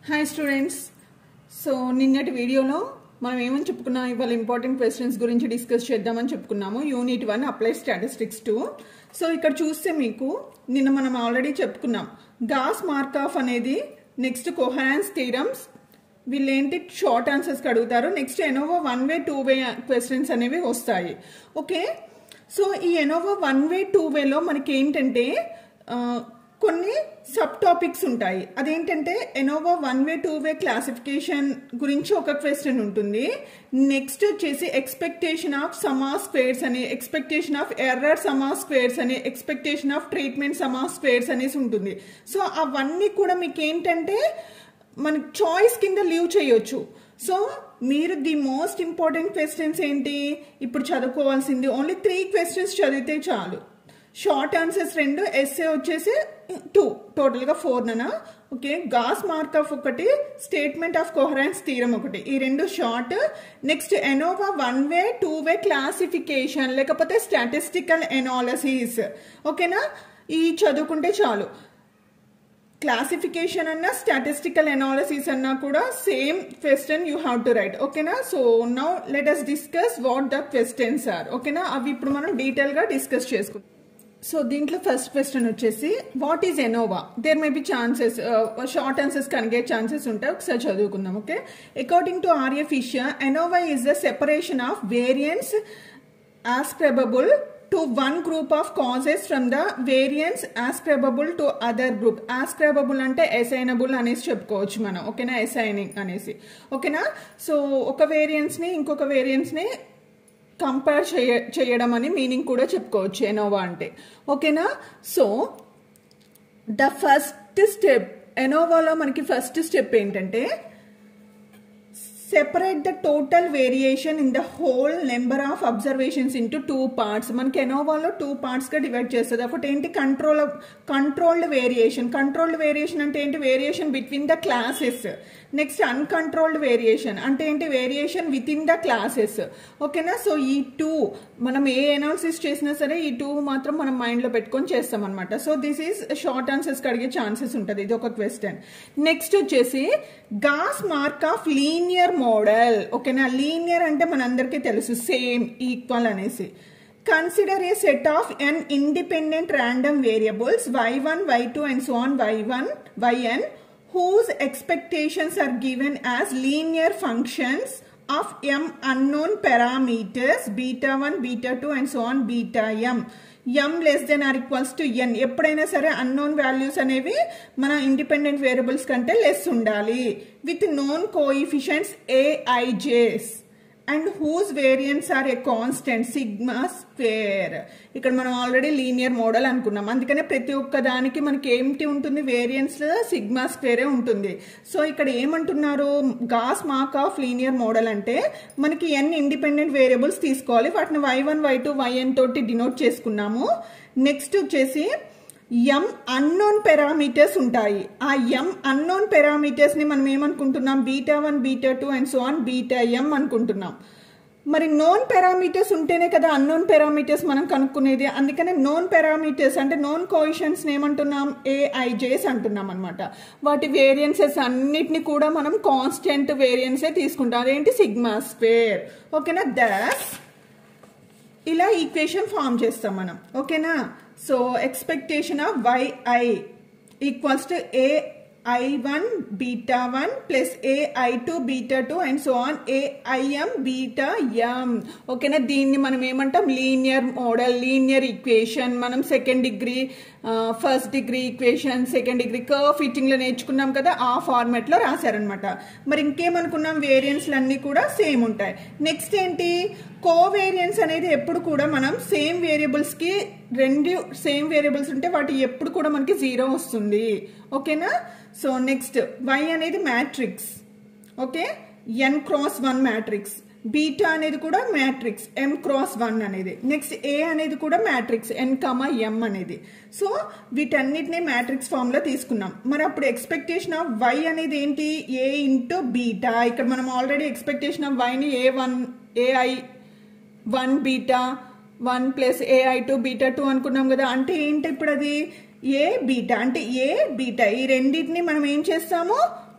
Hi students. So నిన్నటి వీడియోలో మనం ఏమని చెప్పుకున్నాం, ఇవాళ ఇంపార్టెంట్ క్వశ్చన్స్ గురించి డిస్కస్ చేద్దామని చెప్పుకున్నాము. Unit 1 applied statistics 2. సో ఇక్కడ చూస్తే మీకు నిన్న మనం ఆల్రెడీ చెప్పుకున్నాం గాస్ మార్కాఫ్ అనేది, నెక్స్ట్ కోహరెన్స్ థీరమ్స్, వీళ్ళేంటి షార్ట్ ఆన్సర్స్కి అడుగుతారు. నెక్స్ట్ ఎనోవా 1 వే 2 వే క్వశ్చన్స్ అనేవి వస్తాయి. ఓకే, సో ఈ ఎనోవా 1 వే 2 వేలో మనకి ఏంటంటే కొన్ని సబ్ టాపిక్స్ ఉంటాయి. అదేంటంటే ఎనోవా 1 వే 2 వే క్లాసిఫికేషన్ గురించి ఒక క్వశ్చన్ ఉంటుంది. నెక్స్ట్ వచ్చేసి ఎక్స్పెక్టేషన్ ఆఫ్ సమ్మా స్క్వేర్స్ అని, ఎక్స్పెక్టేషన్ ఆఫ్ ఎర్రర్ సమ్మా స్క్వేర్స్ అని, ఎక్స్పెక్టేషన్ ఆఫ్ ట్రీట్మెంట్ సమ్మా స్క్వేర్స్ అనేసి ఉంటుంది. సో అవన్నీ కూడా మీకు ఏంటంటే మన చాయిస్ కింద లీవ్ చేయొచ్చు. సో మీరు ది మోస్ట్ ఇంపార్టెంట్ క్వశ్చన్స్ ఏంటి ఇప్పుడు చదువుకోవాల్సింది, ఓన్లీ 3 క్వశ్చన్స్ చదివితే చాలు. షార్ట్ ఆన్సర్స్ 2, ఎస్ఏ వచ్చేసి 2, టోటల్గా 4 ననా. ఓకే, గాస్ మార్కాఫ్ ఒకటి, స్టేట్మెంట్ ఆఫ్ కోహరెన్స్ థీరం ఒకటి, ఈ 2 షార్ట్. నెక్స్ట్ ఎనోవా 1 వే 2 వే క్లాసిఫికేషన్ లేకపోతే స్టాటిస్టికల్ ఎనాలిసిస్. ఓకేనా, ఈ చదువుకుంటే చాలు. క్లాసిఫికేషన్ అన్నా స్టాటిస్టికల్ ఎనాలిసిస్ అన్నా కూడా same question you have to write. ఓకేనా, so now let us discuss what the questions are. ఓకేనా, అవి ఇప్పుడు మనం డీటెయిల్గా డిస్కస్ చేసుకుంటాం. సో దీంట్లో ఫస్ట్ క్వశ్చన్ వచ్చేసి what is ANOVA. There may be chances, short answers కనిగే ఛాన్సెస్ ఉంటాయి. ఒకసారి చదువుకుందాం. Okay, according to R A Fisher, ANOVA is the separation of variance ascribable to one group of causes from the variance ascribable to other group. ascribable అంటే assignable అనేసి చెప్పుకోవచ్చు మనం. ఓకేనా, assigning అనేసి. ఓకేనా, సో ఒక వేరియన్స్ ని ఇంకొక వేరియన్స్ ని కంపేర్ చేయడం అని మీనింగ్ కూడా చెప్పుకోవచ్చు ఎనోవా అంటే. ఓకేనా, సో ద ఫస్ట్ స్టెప్ ఎనోవాలో మనకి ఫస్ట్ స్టెప్ ఏంటంటే separate the total variation in the whole number of observations into 2 parts. మనకి ఎనోవాలో 2 parts గా డివైడ్ చేస్తుంది. ఒకటి ఏంటి కంట్రోల్డ్ వేరియేషన్. కంట్రోల్డ్ వేరియేషన్ అంటే ఏంటి, variation between the classes. Next uncontrolled variation అంటే ఏంటి, variation with in the classes. ఓకేనా, సో ఈ 2 మనం ఏ అనాలిసిస్ చేసినా సరే ఈ 2 మాత్రం మనం మైండ్లో పెట్టుకొని చేస్తాం అనమాట. సో దిస్ ఈజ్ షార్ట్ ఆన్సర్స్కి అడిగే ఛాన్సెస్ ఉంటుంది. ఇది ఒక క్వశ్చన్. నెక్స్ట్ వచ్చేసి గాస్ మార్కాఫ్ లీనియర్ మోడల్. ఓకేనా, లీనియర్ అంటే మనందరికీ తెలుసు సేమ్ ఈక్వల్ అనేసి. Consider A set of N independent random variables y1 y2 and so on yn whose expectations are given as linear functions of m unknown parameters beta1 beta2 and so on beta m less than or equals to n. ఎప్పుడైనా సరే unknown values అనేవి మన independent variables కంటే less ఉండాలి, with known coefficients aij's and whose variance are a constant sigma square. ఇక్కడ మనం already linear model అనుకున్నాం, అందుకనే ప్రతి ఒక్క దానికి మనకి ఏంటి ఉంటుంది, వేరియన్స్ సిగ్మా స్క్వేరే ఉంటుంది. సో ఇక్కడ ఏమంటున్నారు, గాస్ మార్కాఫ్ లీనియర్ మోడల్ అంటే మనకి n ఇండిపెండెంట్ వేరియబుల్స్ తీసుకోవాలి, వాటిని y1 y2 yn తోటి డినోట్ చేసుకున్నాము. నెక్స్ట్ వచ్చేసి m అన్నోన్ పారామీటర్స్ ఉంటాయి. ఆ m అన్నోన్ పారామీటర్స్ ని మనం ఏమనుకుంటున్నాం, beta one beta two and so on beta m అనుకుంటున్నాం. మరి నోన్ పారామీటర్స్ ఉంటేనే కదా అన్నోన్ పారామీటర్స్ మనం కనుక్కునేది. అందుకనే నోన్ పారామీటర్స్ అంటే నోన్ కోఎఫిషియెంట్స్ ఏమంటున్నాం, aij's అంటున్నాం అనమాట. వాటి వేరియన్సెస్ అన్నిటిని కూడా మనం కాన్స్టెంట్ వేరియన్సే తీసుకుంటాం, అదేంటి సిగ్మా స్క్వేర్. ఓకేనా, దస్ ఇలా ఈక్వేషన్ ఫామ్ చేస్తాం మనం. ఓకేనా, so expectation of yi equals to ai1 beta1 plus ai2 beta2 and so on aim beta m. ఓకేనా, దీన్ని మనం ఏమంటాం, లీనియర్ మోడల్, లీనియర్ ఈక్వేషన్. మనం second degree, first degree equation, second degree curve fitting లో నేర్చుకున్నాం కదా, ఆ ఫార్మాట్ లో రాశారనమాట. మరి ఇంకేమనుకున్నాం, వేరియన్స్లు అన్ని కూడా సేమ్ ఉంటాయి. నెక్స్ట్ ఏంటి, కోవేరియన్స్ అనేది ఎప్పుడు కూడా మనం సేమ్ వేరియబుల్స్ కి 2 సేమ్ వేరియబుల్స్ ఉంటే వాటి ఎప్పుడు కూడా మనకి 0 వస్తుంది. ఓకేనా, సో నెక్స్ట్ y అనేది matrix. Okay, n cross 1 matrix, beta అనేది కూడా మ్యాట్రిక్స్ m క్రాస్ 1 అనేది. నెక్స్ట్ a అనేది కూడా మ్యాట్రిక్స్ n, m అనేది. సో వీటన్నిటిని మ్యాట్రిక్స్ ఫామ్ లో తీసుకున్నాం. మరి అప్పుడు ఎక్స్పెక్టేషన్ ఆఫ్ y అనేది ఏంటి, a ఇంటూ బీటా. ఇక్కడ మనం ఆల్రెడీ ఎక్స్పెక్టేషన్ ఆఫ్ y ని ai1 బీటా 1 ప్లస్ ai2 బీటా2 అనుకున్నాం కదా. అంటే ఏంటి ఇప్పుడు అది ఏ బీటా, అంటే ఏ బీటా ఈ రెండింటిని మనం ఏం చేస్తాము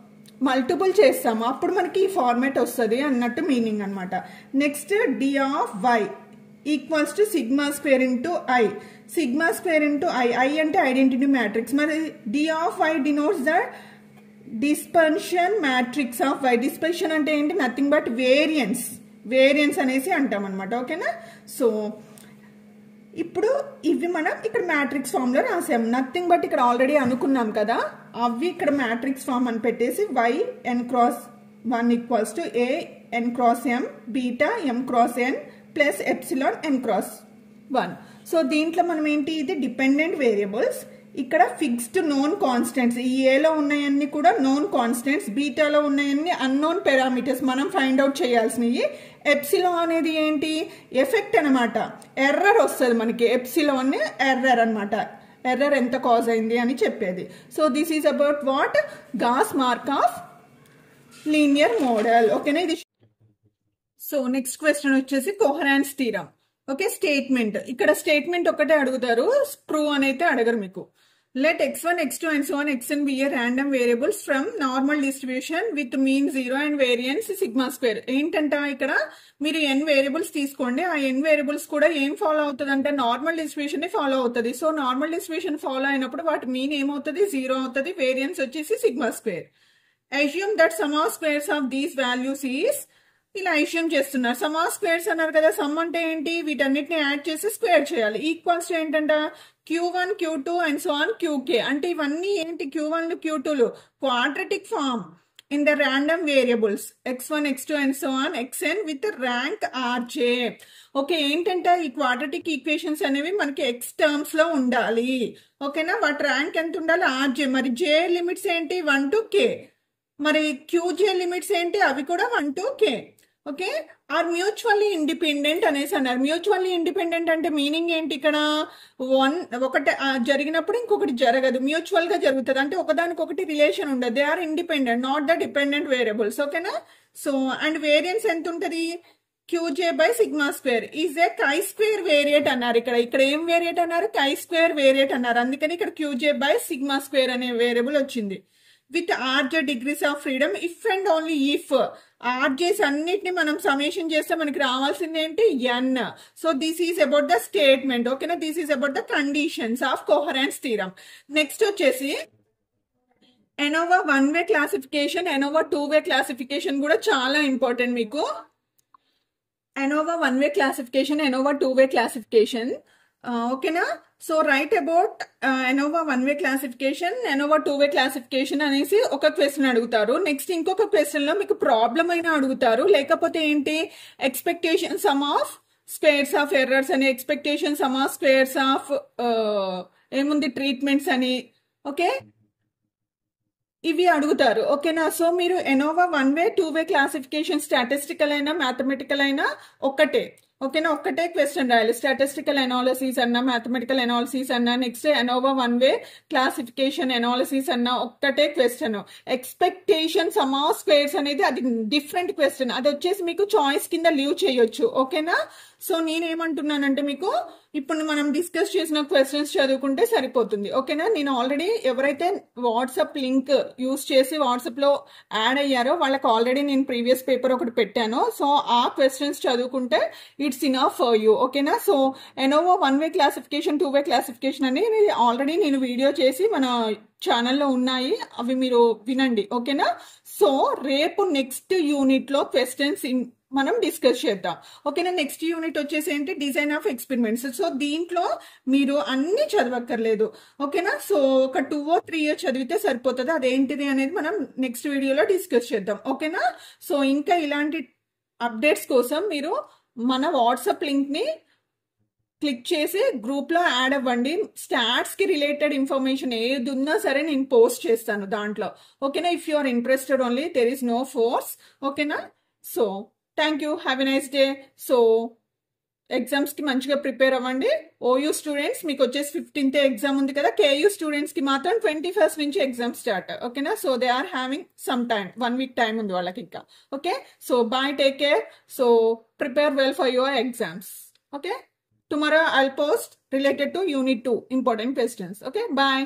మల్టిపుల్ చేస్తాము అప్పుడు మనకి ఈ ఫార్మాట్ వస్తుంది అన్నట్టు మీనింగ్ అనమాట. Next D of Y equals to sigma square into I. Sigma square into I, I అంటే ఐడెంటిటీ మ్యాట్రిక్స్. మరి D of Y denotes the dispersion matrix of Y. Dispersion అంటే ఏంటి? Nothing but variance. వేరియన్స్ అనేసి అంటాం అనమాట. ఓకేనా? So ఇప్పుడు ఇవి మనం ఇక్కడ మ్యాట్రిక్స్ ఫామ్ లో రాసాం. నథింగ్ బట్ ఇక్కడ ఆల్రెడీ అనుకున్నాం కదా, అవి ఇక్కడ మ్యాట్రిక్స్ ఫామ్ అని పెట్టేసి y n cross 1 equals to a n cross m beta m cross n plus epsilon n cross 1. So దీంట్లో మనం ఏంటి, ఇది డిపెండెంట్ వేరియబుల్స్, ఇక్కడ ఫిక్స్డ్ నోన్ కాన్స్టెంట్స్. ఈ ఏలో ఉన్నాయన్నీ కూడా నోన్ కాన్స్టెంట్స్, బీటాలో ఉన్నాయన్నీ అన్నోన్ పారామీటర్స్ మనం ఫైండ్ అవుట్ చేయాల్సినవి. ఎప్సిలాన్ అనేది ఏంటి? ఎఫెక్ట్ అనమాట. ఎర్రర్ వస్తుంది మనకి, ఎప్సిలాన్ ఎర్రర్ అనమాట. ఎర్రర్ ఎంత కాజ్ అయింది అని చెప్పేది. So this is about what? Gauss మార్కవ్ linear model. ఓకేనా? ఇది. సో నెక్స్ట్ క్వశ్చన్ వచ్చేసి కోహరెన్స్ థీరం. Okay, statement. ఇక్కడ స్టేట్మెంట్ ఒకటే అడుగుతారు, ప్రూవ్ అనేది అడగరు మీకు. Let x1, x2 and so on xn be a random variables from normal distribution with mean 0 and variance sigma square. ఏంటంట ఇక్కడ మీరు n వేరియబుల్స్ తీసుకోండి, ఆ n వేరియబుల్స్ కూడా ఏం ఫాలో అవుతుంది అంటే నార్మల్ డిస్ట్రిబ్యూషన్ ని ఫాలో అవుతుంది. సో నార్మల్ డిస్ట్రిబ్యూషన్ ఫాలో అయినప్పుడు వాటి మీన్ ఏమవుతుంది? 0 అవుతుంది. వేరియన్స్ వచ్చేసి sigma square. Assume that sum of squares of these values is, ఇలా అస్యూమ్ చేస్తున్నారు. సమ్ ఆఫ్ స్క్వేర్స్ అన్నారు కదా, సమ్ అంటే ఏంటి? వీటన్నిటిని యాడ్ చేసి స్క్వేర్ చేయాలి. ఈక్వల్స్ ఏంటంట? Q1, Q2 and so on Qk. అంటే ఇవన్నీ ఏంటి? Q1లు Q2లు quadratic form in the random variables x1, x2 and so on xn with rank Rj. Okay, ఏంటంటే ఈ క్వాడ్రటిక్ ఈక్వేషన్స్ అనేవి మనకి x టర్మ్స్ లో ఉండాలి. ఓకేనా? వాటి ర్యాంక్ ఎంత ఉండాలి? Rj. మరి J లిమిట్స్ ఏంటి? 1 to k. మరి Qj లిమిట్స్ ఏంటి? అవి కూడా 1 to k. Okay, are mutually independent అనేసి అన్నారు. మ్యూచువల్లీ ఇండిపెండెంట్ అంటే మీనింగ్ ఏంటి? ఇక్కడ ఒకటి జరిగినప్పుడు ఇంకొకటి జరగదు, మ్యూచువల్ గా జరుగుతుంది. అంటే ఒకదానికొకటి రిలేషన్ ఉండదు. They are independent, not the dependent variables. ఓకేనా? సో అండ్ వేరియన్స్ ఎంత ఉంటుంది? Qj by sigma square is a chi square variate అన్నారు. ఇక్కడ ఏం వేరియట్ అన్నారు? కై స్క్వేర్ వేరియట్ అన్నారు. అందుకని ఇక్కడ Qj బై సిగ్మా స్క్వేర్ అనే వేరియబుల్ వచ్చింది. With Rj degrees of freedom if and only if Rj's అన్నిటిని మనం సమేషన్ చేస్తే మనకి రావాల్సింది ఏంటి? n. So this is about the statement. ఓకేనా? This is about the conditions of Cochran's theorem. Next వచ్చేసి ANOVA 1-way classification, ANOVA 2-way classification కూడా చాలా ఇంపార్టెంట్ మీకు. ANOVA 1-way classification, ANOVA 2-way classification. ఓకేనా? So write about ANOVA 1-way classification, ANOVA 2-way classification అనేసి ఒక question అడుగుతారు. Next ఇంకొక question లో మీకు ప్రాబ్లం అయినా అడుగుతారు, లేకపోతే ఏంటి expectation sum of squares of errors అని, expectation sum of squares of ఏముంది ట్రీట్మెంట్స్ అని. ఓకే, ఇవి అడుగుతారు. ఓకేనా? సో మీరు ANOVA 1-way 2-way classification statistical అయినా మ్యాథమెటికల్ అయినా ఒక్కటే. ఓకేనా? ఒక్కటే క్వశ్చన్ రాయాలి. స్టాటిస్టికల్ అనాలిసిస్ అన్నా, మ్యాథమెటికల్ అనాలిసిస్ అన్నా, next ANOVA 1-way classification analysis అన్నా ఒక్కటే question. Expectation sum of squares అనేది అది డిఫరెంట్ క్వశ్చన్, అది వచ్చేసి మీకు చాయిస్ కింద లీవ్ చేయొచ్చు. ఓకేనా? సో నేనేమంటున్నానంటే మీకు ఇప్పుడు మనం డిస్కస్ చేసిన క్వశ్చన్స్ చదువుకుంటే సరిపోతుంది. ఓకేనా? నేను ఆల్రెడీ ఎవరైతే వాట్సాప్ లింక్ యూస్ చేసి వాట్సాప్ లో యాడ్ అయ్యారో వాళ్ళకి ఆల్రెడీ నేను ప్రీవియస్ పేపర్ ఒకటి పెట్టాను. సో ఆ క్వశ్చన్స్ చదువుకుంటే ఇట్స్ ఇనఫ్ ఫర్ యూ. ఓకేనా? So ANOVA 1-way classification, 2-way classification అని ఆల్రెడీ నేను వీడియో చేసి మన ఛానల్లో ఉన్నాయి, అవి మీరు వినండి. ఓకేనా? సో రేపు నెక్స్ట్ యూనిట్ లో క్వశ్చన్స్ మనం డిస్కస్ చేద్దాం. ఓకేనా? నెక్స్ట్ యూనిట్ వచ్చేసి ఏంటి? Design of experiments. సో దీంట్లో మీరు అన్ని చదవక్కర్లేదు. ఓకేనా? సో ఒక 2 or 3 చదివితే సరిపోతుంది. అదేంటిది అనేది మనం నెక్స్ట్ వీడియోలో డిస్కస్ చేద్దాం. ఓకేనా? సో ఇంకా ఇలాంటి అప్డేట్స్ కోసం మీరు మన వాట్సాప్ లింక్ ని క్లిక్ చేసి గ్రూప్ లో యాడ్ అవ్వండి. స్టాట్స్ కి రిలేటెడ్ ఇన్ఫర్మేషన్ ఏది ఉన్నా సరే నేను పోస్ట్ చేస్తాను దాంట్లో. ఓకేనా? If you are interested only, there is no force. ఓకేనా? So thank you, have a nice day. So exams కి మంచిగా ప్రిపేర్ అవ్వండి. OU స్టూడెంట్స్ మీకు వచ్చేసి 15th ఎగ్జామ్ ఉంది కదా, KU స్టూడెంట్స్ కి మాత్రం 21st నుంచి ఎగ్జామ్ స్టార్ట్. ఓకేనా? So they are having some time, 1 week time ఉంది వాళ్ళకి ఇంకా. Okay, so bye, take care. So prepare well for your exams. Okay, tomorrow I'll post related to unit 2 important questions. Okay, bye.